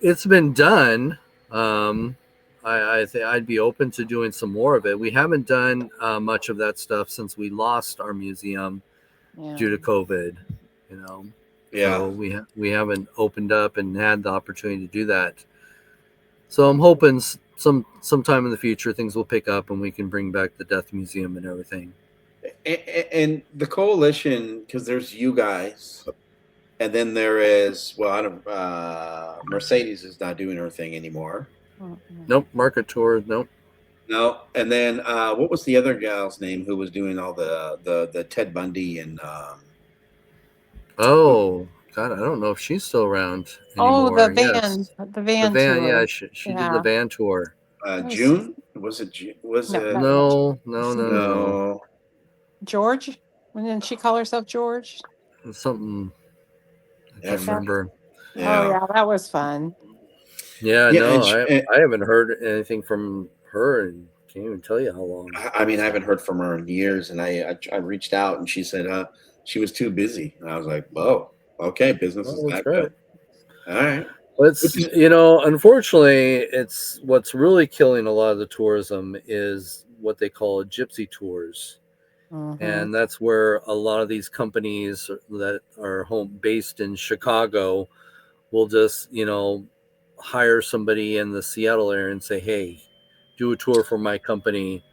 it's been done. I think I'd be open to doing some more of it. We haven't done much of that stuff since we lost our museum Yeah. due to COVID, Yeah. So we haven't opened up and had the opportunity to do that. So I'm hoping sometime in the future things will pick up and we can bring back the Death Museum and everything. And the coalition, because there's you guys, and then there is, well, I don't, Mercedes is not doing her thing anymore. Nope. Market Tour. Nope. No, and then what was the other gal's name who was doing all the Ted Bundy and Oh God, I don't know if she's still around Oh, anymore. the van, Yes, the the van van. tour. Yeah, she did the van tour. was- June? Was it June? Was No, it no. No. no? George? Didn't she call herself George? Something I Yeah, can't remember. Yeah. Oh, yeah, that was fun. Yeah, Yeah, no, and I haven't heard anything from her and can't even tell you how long. I mean, I haven't heard from her in years, and I reached out, and she said she was too busy, and I was like, "Whoa, okay, business is Oh, that that's right. good." All right. But it's, unfortunately, it's what's really killing a lot of the tourism is what they call gypsy tours. And that's where a lot of these companies that are based in Chicago will just, hire somebody in the Seattle area and say, hey, do a tour for my company.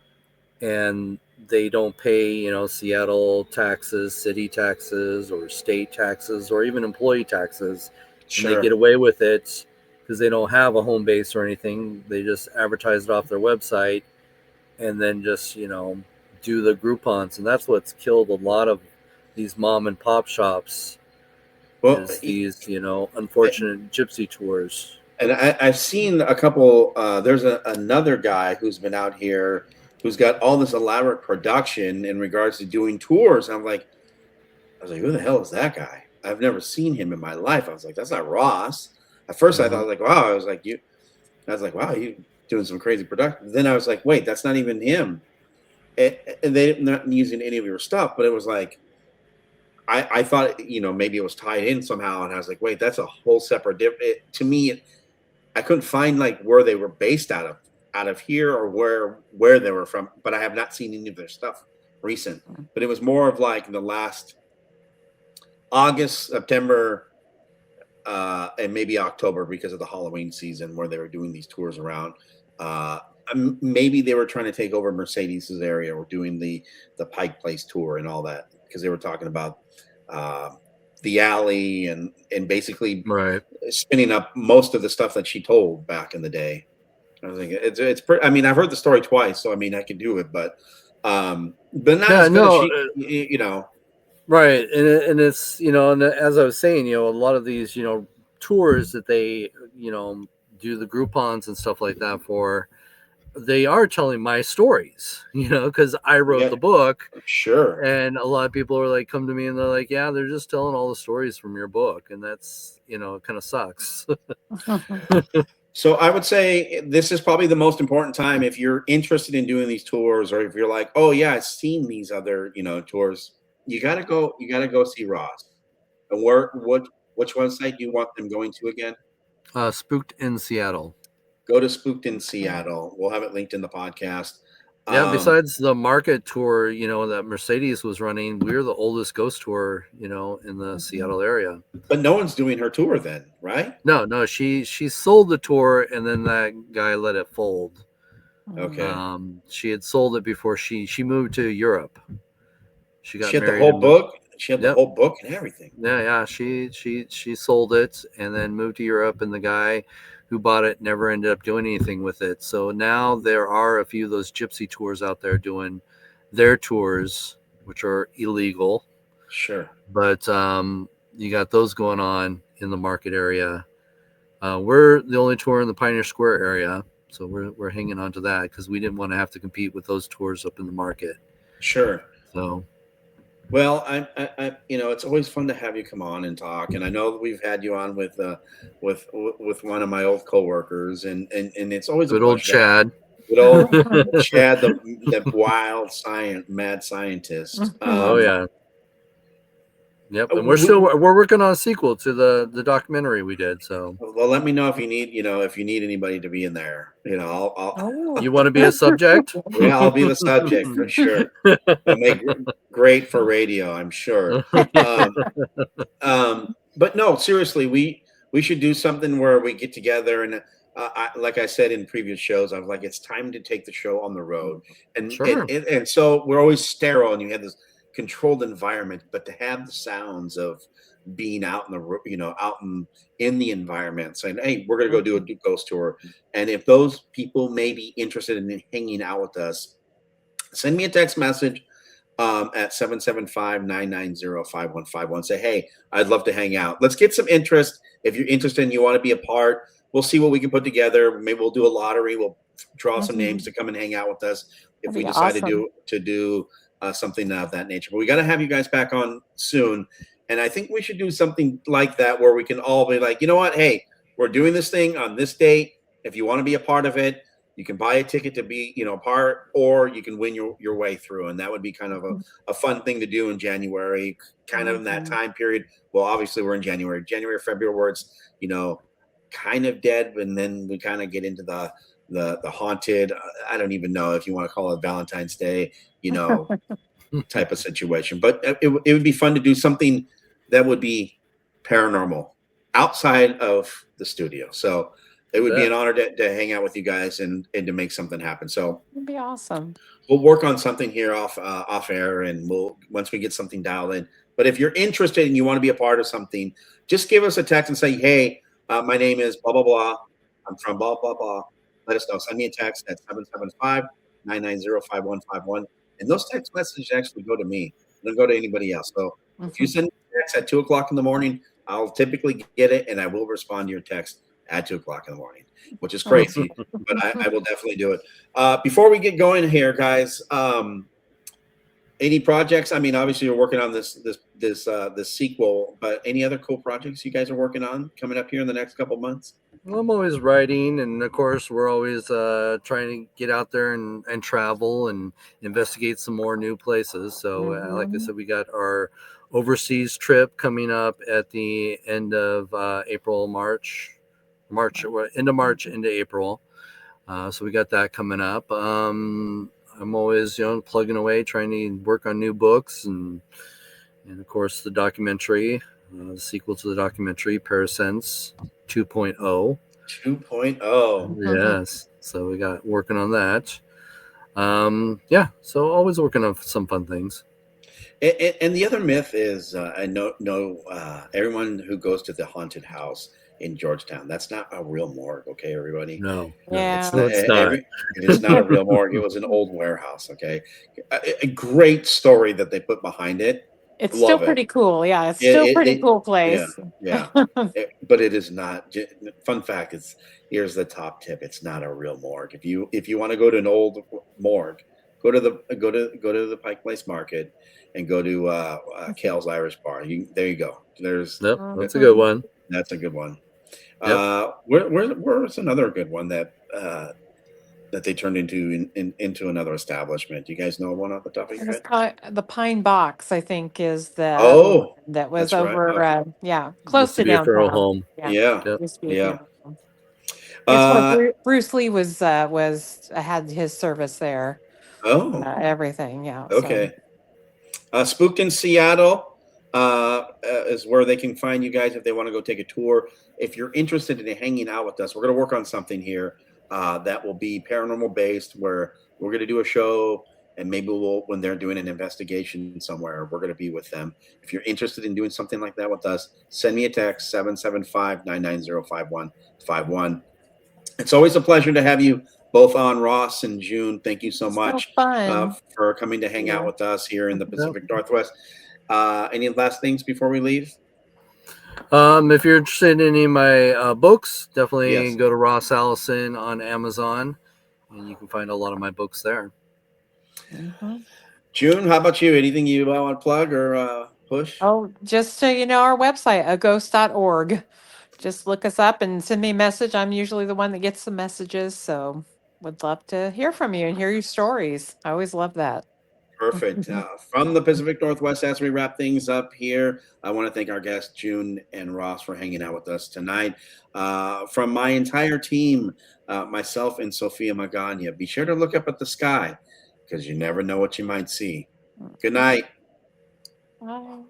And they don't pay, Seattle taxes, city taxes, or state taxes, or even employee taxes. Sure. And they get away with it because they don't have a home base or anything. They just advertise it off their website and then just, do the Groupons. And that's what's killed a lot of these mom and pop shops. Well, is these, unfortunate gypsy tours. And I've seen a couple. There's another guy who's been out here who's got all this elaborate production in regards to doing tours. I was like, who the hell is that guy? I've never seen him in my life. I was like, that's not Ross. At first, I thought, like, wow. I was like, wow, you doing some crazy production. Then I was like, wait, that's not even him. And they're not using any of your stuff, but it was like, I thought, maybe it was tied in somehow. And I was like, wait, that's a whole separate different. To me, I couldn't find like where they were based out of here or where they were from, but I have not seen any of their stuff recent. But it was more of like the last August, September, and maybe October because of the Halloween season where they were doing these tours around. Maybe they were trying to take over Mercedes's area or doing the Pike Place tour and all that because they were talking about the alley and basically spinning up most of the stuff that she told back in the day. I was thinking it's pretty, I mean, I've heard the story twice, so I mean I can do it, but not as good as she, Right. And it's, and as I was saying, a lot of these, tours that they, do the Groupons and stuff like that for, they are telling my stories, because I wrote the book. Sure. And a lot of people are like, come to me and they're like, yeah, they're just telling all the stories from your book. And that's, it kind of sucks. So I would say this is probably the most important time if you're interested in doing these tours, or if you're like, oh yeah, I've seen these other, tours. You gotta go see Ross. And Which website do you want them going to again? Spooked in Seattle. Go to Spooked in Seattle. We'll have it linked in the podcast. Yeah, besides the market tour, that Mercedes was running, we're the oldest ghost tour, in the Seattle area. But no one's doing her tour then, right? No, she sold the tour and then that guy let it fold. Okay. She had sold it before she moved to Europe. She got She had the married whole and book. She had the Yep. whole book and everything. Yeah. She sold it and then moved to Europe, and the guy who bought it never ended up doing anything with it. So now there are a few of those gypsy tours out there doing their tours, which are illegal. Sure. But you got those going on in the market area. We're the only tour in the Pioneer Square area, so we're hanging on to that because we didn't want to have to compete with those tours up in the market. Sure. So, well, I it's always fun to have you come on and talk. And I know that we've had you on with one of my old coworkers, and it's always good a old pleasure. Chad. Good old Chad, the wild mad scientist. Oh yeah. Yep, and we're working on a sequel to the documentary we did. So, well, let me know if you need anybody to be in there. I'll you want to be a subject? Yeah, I'll be the subject for sure. It'll make great for radio, I'm sure. But no, seriously, we should do something where we get together and. Like I said in previous shows, I was like, it's time to take the show on the road, and Sure. and so we're always sterile, and you have this controlled environment, but to have the sounds of being out in in the environment, saying, hey, we're gonna go do a ghost tour, and if those people may be interested in hanging out with us, send me a text message at 775-990-5151. Say, hey, I'd love to hang out. Let's get some interest. If you're interested and you want to be a part, we'll see what we can put together. Maybe we'll do a lottery. We'll draw some names to come and hang out with us if we decide to do something of that nature. But we got to have you guys back on soon. And I think we should do something like that where we can all be like, you know what? Hey, we're doing this thing on this date. If you want to be a part of it, you can buy a ticket to be, a part, or you can win your way through. And that would be kind of a fun thing to do in January, kind of in that time period. Well, obviously we're in January, February, where it's, kind of dead, and then we kind of get into the haunted. I don't even know if you want to call it Valentine's Day, type of situation. But it would be fun to do something that would be paranormal outside of the studio. So it would be an honor to hang out with you guys and to make something happen. So It'd be awesome. We'll work on something here off air, and once we get something dialed in. But if you're interested and you want to be a part of something, just give us a text and say, hey, my name is blah, blah, blah. I'm from blah, blah, blah. Let us know. Send me a text at 775-990-5151. And those text messages actually go to me. They don't go to anybody else. So if you send me a text at 2 o'clock in the morning, I'll typically get it, and I will respond to your text at 2 o'clock in the morning, which is crazy. But I will definitely do it. Before we get going here, guys, any projects? I mean, obviously you're working on this sequel, but any other cool projects you guys are working on coming up here in the next couple months? Well, I'm always writing, and of course we're always trying to get out there and travel and investigate some more new places. So like I said, we got our overseas trip coming up at the end of end of March into April. So we got that coming up. I'm always, plugging away, trying to work on new books, and of course the documentary, the sequel to the documentary, Parasense 2.0. 2.0. Yes. So we got working on that. So always working on some fun things. And the other myth is, I know everyone who goes to the haunted house in Georgetown, that's not a real morgue, okay, everybody? No. Yeah. It's not. It's not a real morgue. It was an old warehouse, okay? A great story that they put behind it. It's Love still it. pretty cool. Yeah, it's still pretty cool place. Yeah. But it is not. Fun fact is, here's the top tip: it's not a real morgue. If you want to go to an old morgue, go to the Pike Place Market and go to Kale's Irish Bar. There you go. That's a good one. That's a good one. Yep. Where's another good one that that they turned into another establishment? Do you guys know one off the top of It your was head? the Pine Box, I think, is the other one Oh, that was that's right. over, Okay. yeah, close Used to to be a funeral downtown. home. Yeah, Yeah, Yep. used to be a yeah. funeral home. It's where Uh, Bruce Lee was had his service there. oh, Everything, yeah. So okay. Spooked in Seattle is where they can find you guys if they want to go take a tour. If you're interested in hanging out with us, we're going to work on something here that will be paranormal based, where we're going to do a show, and maybe when they're doing an investigation somewhere, we're going to be with them. If you're interested in doing something like that with us, send me a text 775-990-5151. It's always a pleasure to have you both on, Ross and June. Thank you so so much fun. for coming to hang out Yeah. with us here in the Yep. Pacific Northwest. Any last things before we leave? If you're interested in any of my books, definitely Yes. go to Ross Allison on Amazon, and you can find a lot of my books there. Mhm. June, how about you? Anything you want to plug or push? Oh, just so you know, our website, aghost.org. Just look us up and send me a message. I'm usually the one that gets the messages, so would love to hear from you and hear your stories. I always love that. Perfect. From the Pacific Northwest, as we wrap things up here, I want to thank our guests, June and Ross, for hanging out with us tonight. From my entire team, myself and Sophia Magana, be sure to look up at the sky because you never know what you might see. Good night. Bye.